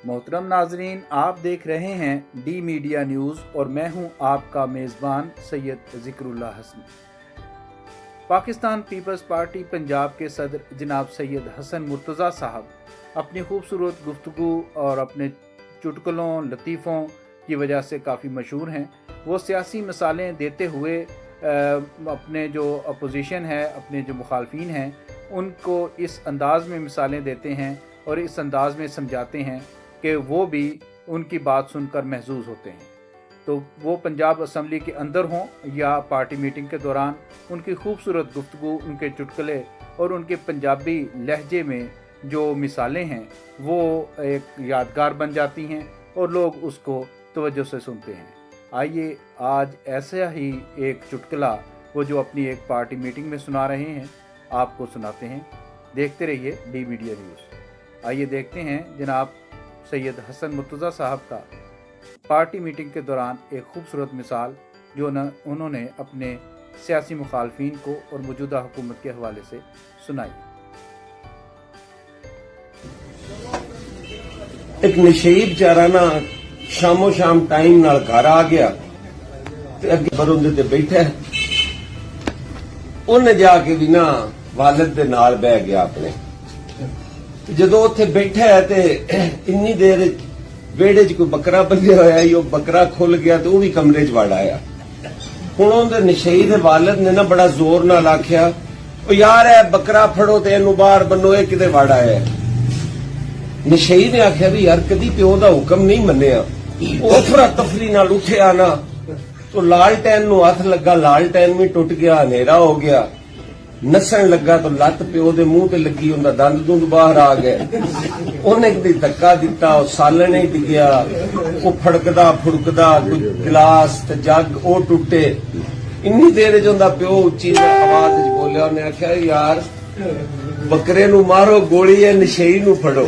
मोहतरम नाजरीन, आप देख रहे हैं डी मीडिया न्यूज़ और मैं हूं आपका मेज़बान सैयद ज़िक्रुल्लाह हसन। पाकिस्तान पीपल्स पार्टी पंजाब के सदर जनाब सैयद हसन मुर्तज़ा साहब अपनी खूबसूरत गुफ्तगू और अपने चुटकुलों लतीफ़ों की वजह से काफ़ी मशहूर हैं। वो सियासी मिसालें देते हुए अपने जो अपोजिशन है, अपने जो मुखालफिन हैं, उनको इस अंदाज़ में मिसालें देते हैं और इस अंदाज़ में समझाते हैं कि वो भी उनकी बात सुनकर महसूस होते हैं। तो वो पंजाब असम्बली के अंदर हों या पार्टी मीटिंग के दौरान, उनकी खूबसूरत गुफ्तगू, उनके चुटकुले और उनके पंजाबी लहजे में जो मिसालें हैं वो एक यादगार बन जाती हैं और लोग उसको तवज्जो से सुनते हैं। आइए आज ऐसा ही एक चुटकुला वो जो अपनी एक पार्टी मीटिंग में सुना रहे हैं आपको सुनाते हैं। देखते रहिए डी मीडिया न्यूज़। आइए देखते हैं जनाब सैयद हसन मुर्तज़ा साहब का पार्टी मीटिंग के दौरान एक खूबसूरत मिसाल जो उन्होंने अपने सियासी मुखालफिन को और मौजूदा हुकूमत के हवाले से सुनाई। एक नशेई बेचारा ना शामो शाम टाइम नाल घर आ गया ते अगे बरुंदे ते बैठा उन्हें जाके भी ना वालिद दे नाल बह गया अपने। जदों उत्थे बैठा है ते इन्नी देर वेड़े च कोई बकरा बंधिया होया ही, बकरा खुल गया तो वह भी कमरे च वड़ आया। हुण उहदे नशेई दे वालिद ने ना बड़ा जोर नाल आख्या, ओ यार ए बकरा फड़ो ते इहनूं बाहर बन्नो, ये किते वड़ आया है। नशेई ने आख्या भी यार कदी प्यो दा हुक्म नहीं मन्निया। अफरा तफरी नाल उठिया ना तो लालटैन नूं हथ लगा, लालटैन भी टुट गया, अंधेरा हो गया। नसन लगा तो लत प्यो दे मुंह ते लगी, उनका दंद दुंद बाहर आ गए। उन्हें कदी धक्का दिता, सालन ही डिग्या, वो फड़कदा फुड़कदा कोई गिलास ते जग ओ टुटे। इन्नी देर च उनका प्यो उच्ची आवाज च बोलिया, उन्हें आख्या यार बकरे नू मारो गोली, है नशेई नू फड़ो।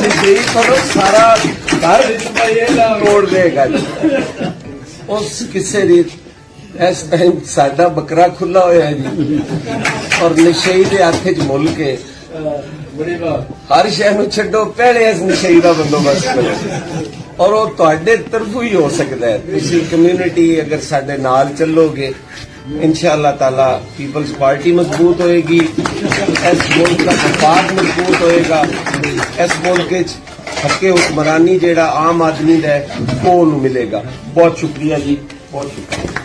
नशेई फड़ो सारा घर तोड़ देगा। उस किस्से दी इस टाइम साडा बकरा खुला होया जी और नशेई दे हथ च मुल के हर शह नूं छड्डो, पहले इस नशेई दा बंदोबस्त करो और वो तुहाडे तरफों ही हो सकता है। तुसीं कम्यूनिटी अगर साडे नाल चलोगे इंशाअल्लाह ताला पीपल्स पार्टी मजबूत होएगी, इस मुल्क का वफाक मजबूत होएगा, इस मुल्क हके हुक्मरानी जेड़ा आम आदमी दा है वो मिलेगा। बहुत शुक्रिया जी, बहुत शुक्रिया।